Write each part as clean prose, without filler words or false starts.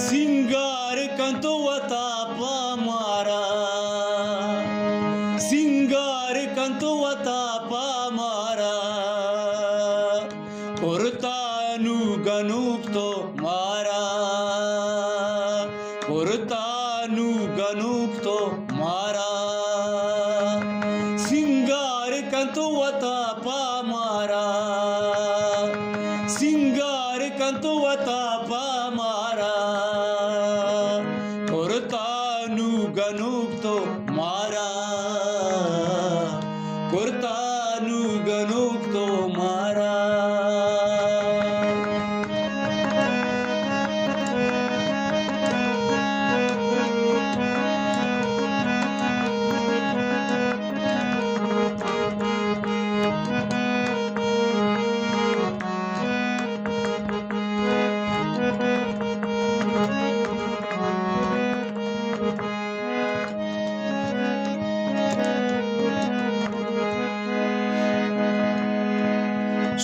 सिंगार कंतुवता पामारा सिंगार कंतुवता पामारा पुरतानु गनुप्तो मारा पुरतानु गनुप्तो मारा सिंगार कंतुवता पामारा सिंगार कंतुवता पामारा पुरतानु गनुप्तो मारा पुरतानु गनुप्तो मारा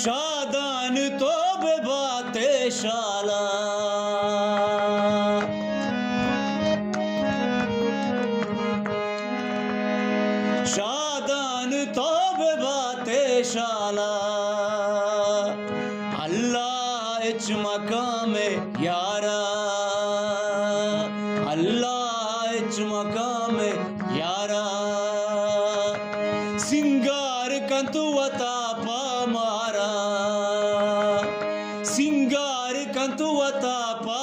शादान तो बाते शाला शादान तो बाते शाला अल्लाह इच मकाम यारा अल्लाह इच मकाम यारा सिंगार कंतुवता पामारा सिंगार कंतुवता पा